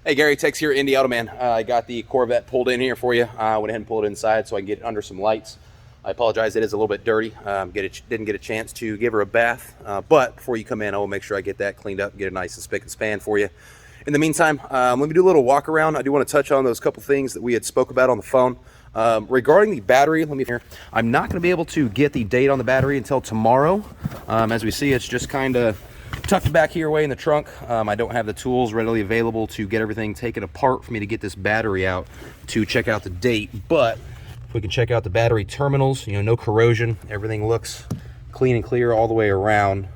Hey Gary, Tex here, Indy Auto Man. I got the Corvette pulled in here for you. I went ahead and pulled it inside so I can get it under some lights. I apologize, it is a little bit dirty. Didn't get a chance to give her a bath, but before you come in, I will make sure I get that cleaned up, get it nice and spick and span for you. In the meantime, let me do a little walk around. I do want to touch on those couple things that we had spoke about on the phone. Regarding the battery, I'm not going to be able to get the date on the battery until tomorrow. As we see, it's just kind of tucked back here way in the trunk. I don't have the tools readily available to get everything taken apart for me to get this battery out to check out the date, but if we can check out the battery terminals, you know, no corrosion, everything looks clean and clear all the way around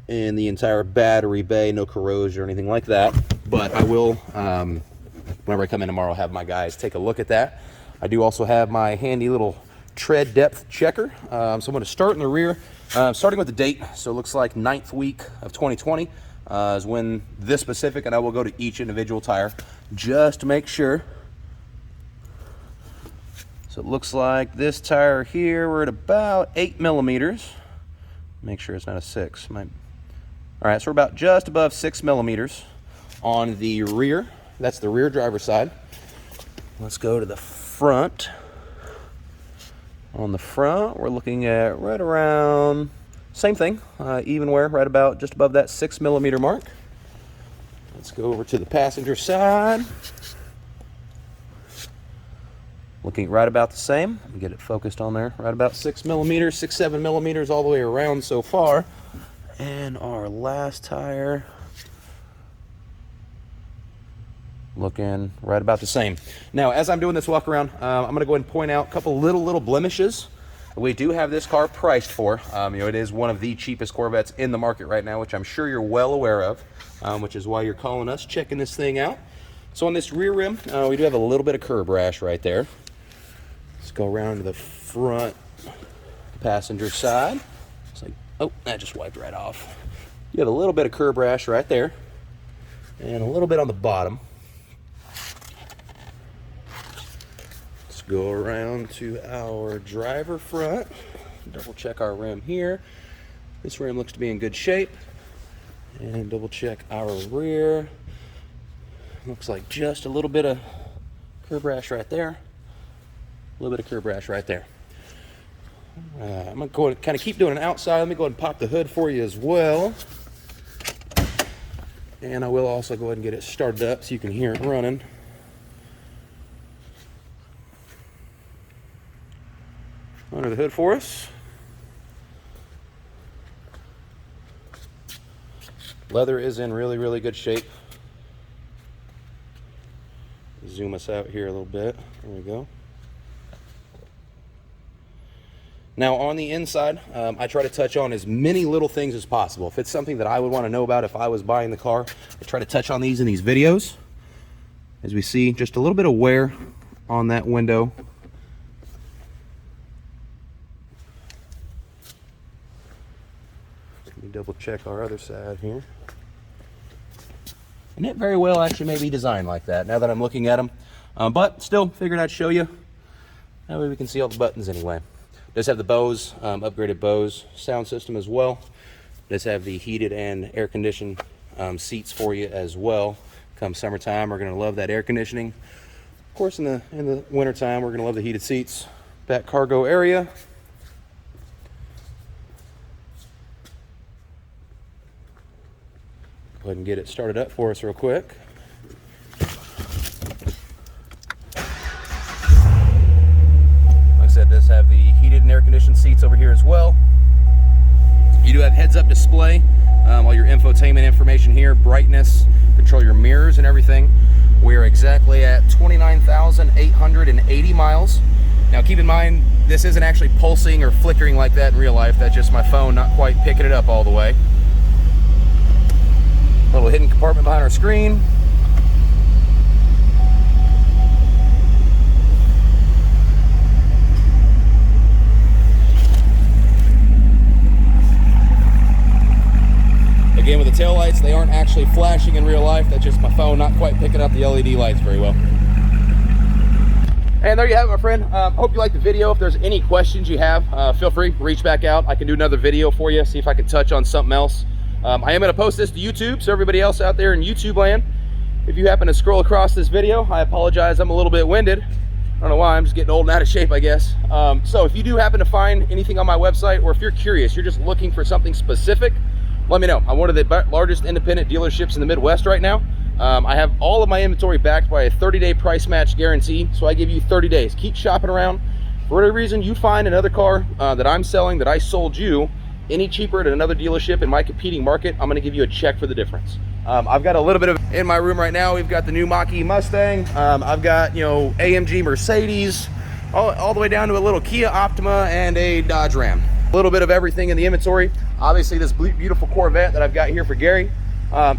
in the entire battery bay, no corrosion or anything like that. But I will, whenever I come in tomorrow, have my guys take a look at that. I do also have my handy little tread depth checker. So I'm going to start in the rear, starting with the date. So it looks like 9th week of 2020 is when this specific, and I will go to each individual tire just to make sure. So it looks like this tire here, we're at about 8 millimeters. Make sure it's not a 6. All right, so we're about just above 6 millimeters on the rear. That's the rear driver's side. Let's go to the front. On the front, we're looking at right around, same thing, even wear, right about just above that 6 millimeter mark. Let's go over to the passenger side. Looking right about the same. Let me get it focused on there. Right about 6 millimeters, 6, 7 millimeters all the way around so far. And our last tire, looking right about the same. Now, as I'm doing this walk around, I'm going to go ahead and point out a couple little blemishes we do have this car priced for. You know, it is one of the cheapest Corvettes in the market right now, which I'm sure you're well aware of, which is why you're calling us, checking this thing out. So on this rear rim, we do have a little bit of curb rash right there. Let's go around to the front passenger side. It's like, oh, that just wiped right off. You have a little bit of curb rash right there, and a little bit on the bottom. Let's go around to our driver front. Double check our rim here. This rim looks to be in good shape. And double check our rear. Looks like just a little bit of curb rash right there. A little bit of curb rash right there. I'm going to go and kind of keep doing an outside. Let me go ahead and pop the hood for you as well. And I will also go ahead and get it started up so you can hear it running. Under the hood for us. Leather is in really good shape. Zoom us out here a little bit. There we go. Now on the inside, I try to touch on as many little things as possible. If it's something that I would want to know about if I was buying the car, I try to touch on these in these videos. As we see, just a little bit of wear on that window. Let me double check our other side here. And it very well actually may be designed like that now that I'm looking at them. But still, figured I'd show you. That way we can see all the buttons anyway. Does have the Bose, upgraded Bose sound system as well. Does have the heated and air conditioned seats for you as well. Come summertime, we're gonna love that air conditioning. Of course, in the winter time, we're gonna love the heated seats. Back cargo area. Go ahead and get it started up for us real quick. Like I said, does have the heated and air conditioned seats over here as well. You do have heads-up display, all your infotainment information here, brightness, control your mirrors and everything. We're exactly at 29,880 miles. Now keep in mind, this isn't actually pulsing or flickering like that in real life. That's just my phone not quite picking it up all the way. A little hidden compartment behind our screen. Again, with the tail lights, they aren't actually flashing in real life. That's just my phone not quite picking up the LED lights very well. And there you have it, my friend. Hope you liked the video. If there's any questions you have, feel free, reach back out. I can do another video for you, see if I can touch on something else. I am going to post this to YouTube, so everybody else out there in YouTube land, if you happen to scroll across this video, I apologize, I'm a little bit winded. I don't know why, I'm just getting old and out of shape, I guess. So if you do happen to find anything on my website, or if you're curious, you're just looking for something specific, let me know. I'm one of the largest independent dealerships in the Midwest right now. I have all of my inventory backed by a 30-day price match guarantee, so I give you 30 days. Keep shopping around. For whatever reason you find another car that I'm selling that I sold you any cheaper at another dealership in my competing market, I'm gonna give you a check for the difference. I've got a little bit of in my room right now. We've got the new Mach-E Mustang. I've got, you know, AMG Mercedes, all the way down to a little Kia Optima and a Dodge Ram. A little bit of everything in the inventory. Obviously this beautiful Corvette that I've got here for Gary.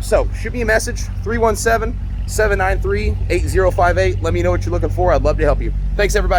So shoot me a message, 317-793-8058. Let me know what you're looking for. I'd love to help you. Thanks, everybody.